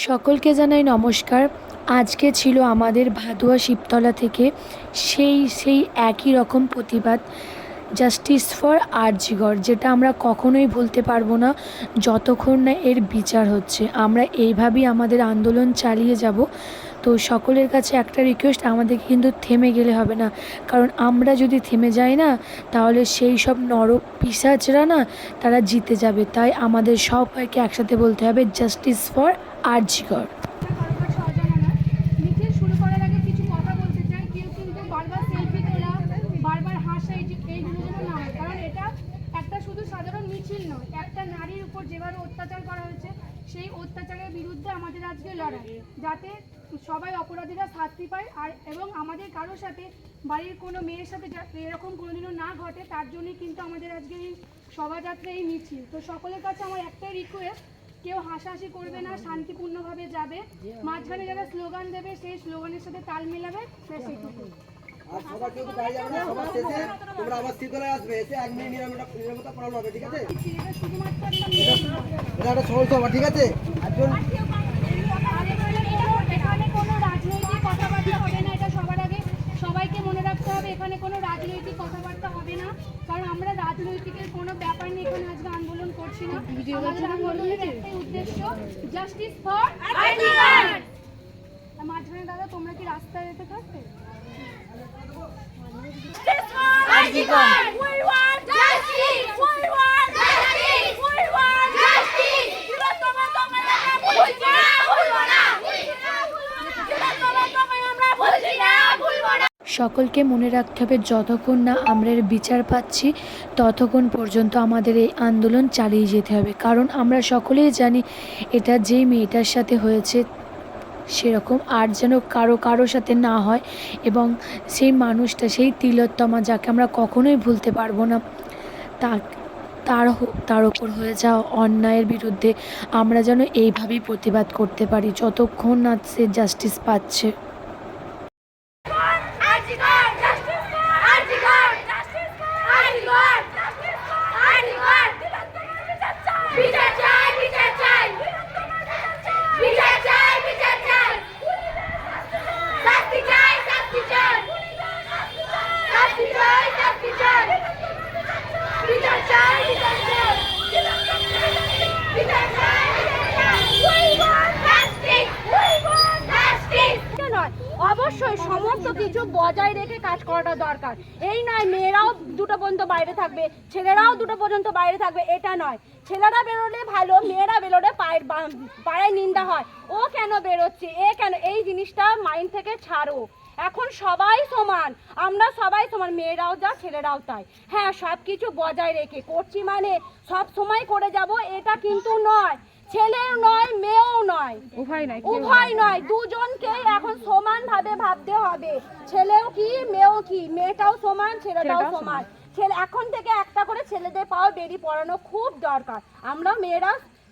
সকলকে জানাই নমস্কার। আজকে ছিল আমাদের ভাদুয়া শিবতলা থেকে সেই একই রকম প্রতিবাদ, জাস্টিস ফর আরজিকর, যেটা আমরা কখনোই ভুলতে পারবো না যতক্ষণ না এর বিচার হচ্ছে। আমরা এইভাবেই আমাদের আন্দোলন চালিয়ে যাব। তো সকলের কাছে একটা রিকোয়েস্ট, আমাদেরকে কিন্তু থেমে গেলে হবে না, কারণ আমরা যদি থেমে যাই না তাহলে সেই সব পিশাচরা না তারা জিতে যাবে। তাই আমাদের সবাইকে একসাথে বলতে হবে জাস্টিস ফর আরজিকর। মিছিল শুরু করার আগে কিছু কথা বলতে চাই। কেউ কিন্তু বারবার সেলফি তোলা, বারবার হাসা, এইগুলো যেন না হয়, কারণ এটা একটা শুধু সাধারণ মিছিল নয়, একটা নারীর উপর যেভাবে অত্যাচার করা হয়েছে সেই অত্যাচারের বিরুদ্ধে আমাদের আজকে লড়াই, যাতে সবাই অপরাধীরা শাস্তি পায় আর এবং আমাদের কারোর সাথে বাড়ির কোনো মেয়ের সাথে এরকম কোনোদিনও না ঘটে, তার জন্যই কিন্তু আমাদের আজকে এই শোভাযাত্রা, এই মিছিল। তো সকলের কাছে আমার একটাই রিকোয়েস্ট, কেউ হাসাহাসি করবে না, শান্তিপূর্ণভাবে যাবে। মাঝখানে যারা স্লোগান দেবে সেই স্লোগানের সাথে তাল মেলাবে, সেইটুকু। আর সবাই কেউ দাঁড়িয়ে যাবে না, সবার শেষে তোমরা আবার শীতলায় আসবে, এসে 1 মিনিট নিরাপত্তা পড়ানো হবে, ঠিক আছে? এটা শুধুমাত্র এটা একটা সহজ সভা, ঠিক আছে? এখানে কোনো রাজনৈতিক কথাবার্তা হবে না, এটা সবার আগে সবাইকে মনে রাখতে হবে। এখানে কোনো রাজনৈতিক কথাবার্তা হবে না, কারণ আমরা রাজনৈতিকের কোনো ব্যাপার নিয়ে এখানে আজকে আন্দোলন করছি না। আমাদের আন্দোলনের একটাই উদ্দেশ্য, জাস্টিস ফর আরজিকর। মাঝখানে দাদা, তোমরা কি রাস্তায় যেতে পারবে? সকলকে মনে রাখতে হবে, যতক্ষণ না আমরা এর বিচার পাচ্ছি ততক্ষণ পর্যন্ত আমাদের এই আন্দোলন চালিয়ে যেতে হবে। কারণ আমরা সকলেই জানি এটা যেই মেয়েটার সাথে হয়েছে সেরকম আর যেন কারো সাথে না হয়, এবং সেই মানুষটা, সেই তিলোত্তমা, যাকে আমরা কখনোই ভুলতে পারবো না, তার ওপর হয়ে যাওয়া অন্যায়ের বিরুদ্ধে আমরা যেন এইভাবেই প্রতিবাদ করতে পারি যতক্ষণ না সে জাস্টিস পাচ্ছে। অবশ্যই সমস্ত কিছু বজায় রেখে কাজ করাটা দরকার। এই নয় মেয়েরাও 2টা পর্যন্ত বাইরে থাকবে, ছেলেরাও 2টা পর্যন্ত বাইরে থাকবে, এটা নয়। ছেলেরা বেরোলে ভালো, মেয়েরা বেরোলে পাড়ায় নিন্দা হয়, ও কেন বেরোচ্ছে, এ কেন, এই জিনিসটা মাইন্ড থেকে ছাড়ো। এখন সবাই সমান, আমরা সবাই সমান, মেয়েরাও যা ছেলেরাও তাই। হ্যাঁ, সব কিছু বজায় রেখে করছি মানে সব সময় করে যাব এটা কিন্তু নয়। ছেলেও নয়, মেয়েও নয়, উভয় নয়, দুজনকেই এখন সমান ভাবে ভাবতে হবে। ছেলেও কি, মেয়েও কি, মেয়েটাও সমান, ছেলেটাও সমান। এখন থেকে একটা করে ছেলেদের পাওয়া বেরিয়ে পড়ানো খুব দরকার। আমরা মেয়েরা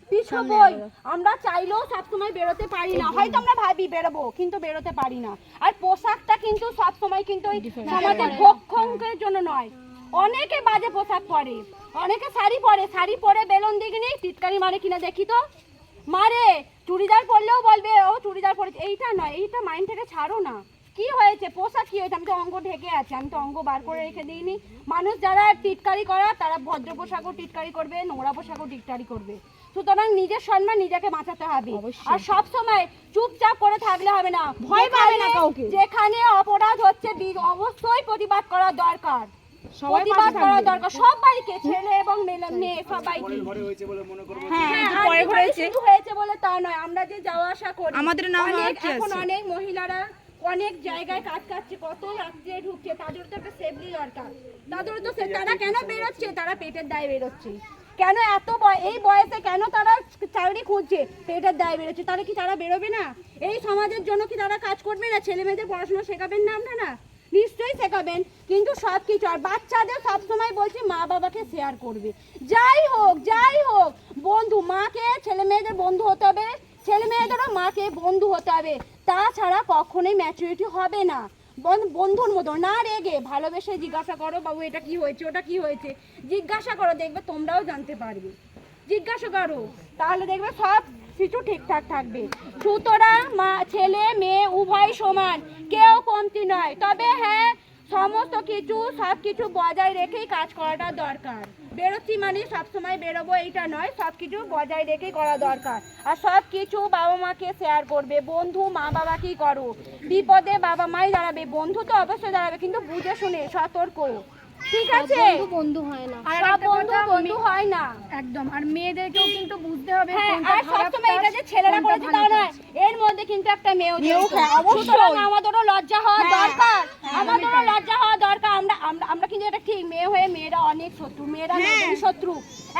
পিছবই, আমরা চাইলেও সবসময় বেরোতে পারি না। হয়তো আমরা ভাবি বেরোবো, কিন্তু বেরোতে পারি না। আর পোশাকটা কিন্তু সবসময় কিন্তু সমাজের ভক্ষণের জন্য নয়। অনেকে বাজে পোশাক পরে, অনেকে শাড়ি পরে, শাড়ি পরে বেলুন দিগনি টিটকারি মারে কিনা দেখি তো, মারে। চুড়িদার পরলেও বলবে ও চুড়িদার পরেছে, এইটা নয়, এইটা মাইন্ড থেকে ছাড়ো না। কি হয়েছে, পোশাক কি হয়েছে, আমি তো অঙ্গ ঢেকে আছে, আমি তো অঙ্গ বার করে রেখে দিইনি। মানুষ যারা টিটকারি করা তারা ভদ্র পোশাকও টিটকারি করবে, নোংরা পোশাকও টিটকারি করবে। সুতরাং নিজের সম্মান নিজেকে বাঁচাতে হবে। আর সব সময় চুপচাপ করে থাকলে হবে না, ভয় পাবে না কাউকে। যেখানে অপরাধ হচ্ছে অবশ্যই প্রতিবাদ করা দরকার, প্রতিবাদ করা দরকার সবাইকে, ছেলে এবং মেয়ে সবাইকে। হয়েছে বলে তা নয়, আমরা যে যাওয়া আসা করি, আমাদের এখন অনেক মহিলারা অনেক জায়গায় কাজ করছে, কত রাত্রে ঢুকছে, তাদের তো একটা সেফলি দরকার। তারা কেন বেরোচ্ছে, তারা পেটের দায়ে বেরোচ্ছে। কেন এই বয়সে কেন তারা চাকরি খুঁজছে, পেটের দায়ে বেরোচ্ছে। তাহলে কি তারা বেরোবে না? এই সমাজের জন্য কি তারা কাজ করবে না? ছেলে মেয়েদের পড়াশোনা শেখাবেন না আপনারা? নিশ্চয়ই শেখাবেন, কিন্তু সব কিছু। আর বাচ্চাদের সবসময় বলছি মা বাবাকে শেয়ার করবে। যাই হোক বন্ধু, মাকে ছেলে মেয়েদের বন্ধু হতে হবে, ছেলে মেয়েদেরও মাকে বন্ধু হতে হবে। তাছাড়া কখনোই ম্যাচুরিটি হবে না। বন্ধুর মতো না রেগে ভালোবেসে জিজ্ঞাসা করো, বাবু এটা কি হয়েছে, ওটা কি হয়েছে, জিজ্ঞাসা করো, দেখবে তোমরাও জানতে পারবে। জিজ্ঞাসা করো, তাহলে দেখবে সব কিছু ঠিকঠাক থাকবে। সুতরাং ছেলে মেয়ে উভয় সমান, কেউ কমতি নয়। তবে হ্যাঁ, সমস্ত কিছু সব কিছু বজায় রেখেই কাজ করাটা দরকার। বেরোচ্ছি মানে সবসময় বেরোবো এইটা নয়, সব কিছু বজায় রেখেই করা দরকার। আর সব কিছু বাবা মাকে শেয়ার করবে, বন্ধু মা বাবাকেই করো। বিপদে বাবা মাই দাঁড়াবে, বন্ধু তো অবশ্যই দাঁড়াবে, কিন্তু বুঝে শুনে সতর্ক, ঠিক আছে? বন্ধু হয় না। আর সব একটা বন্ধু কথা, বন্ধু হয় না। একদম। আর মেয়েদেরকেও কিন্তু বুঝতে হবে হ্যাঁ, কোনটা আর খারাপ সবসময় এটা কাজ, যে ছেলেরা কোনটা করেছে ভালো তা নয়, কাজ। এর মধ্যে কিন্তু একটা মেয়েও জড়িত। অবশ্যই। সুতরাং আমাদেরও লজ্জা হওয়া দরকার, আমাদেরও লজ্জা হওয়া দরকার। আমরা কিন্তু এটা ঠিক, মেয়ে হয়ে মেয়েরা অনেক শত্রু, মেয়েরা মেয়েদেরই শত্রু।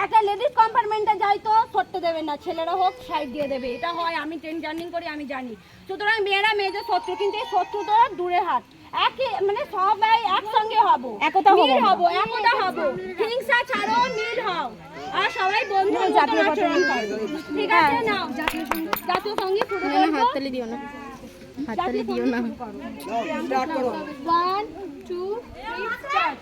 একটা লেডিস কম্পার্টমেন্টে যাই তো সরতে দেবে না, ছেলেরা হোক সাইড দিয়ে দেবে, এটা হয়। আমি ট্রেন জার্নি করি, আমি জানি। সুতরাং মেয়েরা মেয়েদের শত্রু, কিন্তু এই শত্রু তো দূরে হাত। মানে সবাই একসঙ্গে হবো, একতা হবো, একতা হবো, হিংসা ছাড়ো, মিল হও, আর সবাই বন্ধু জাতীয় আচরণ করো, ঠিক আছে? নাও জাতীয় সঙ্গীত শুরু করবো। হাততালি দিও না, হাততালি দিও না। স্টার্ট করো। 1 2 3 স্টার্ট।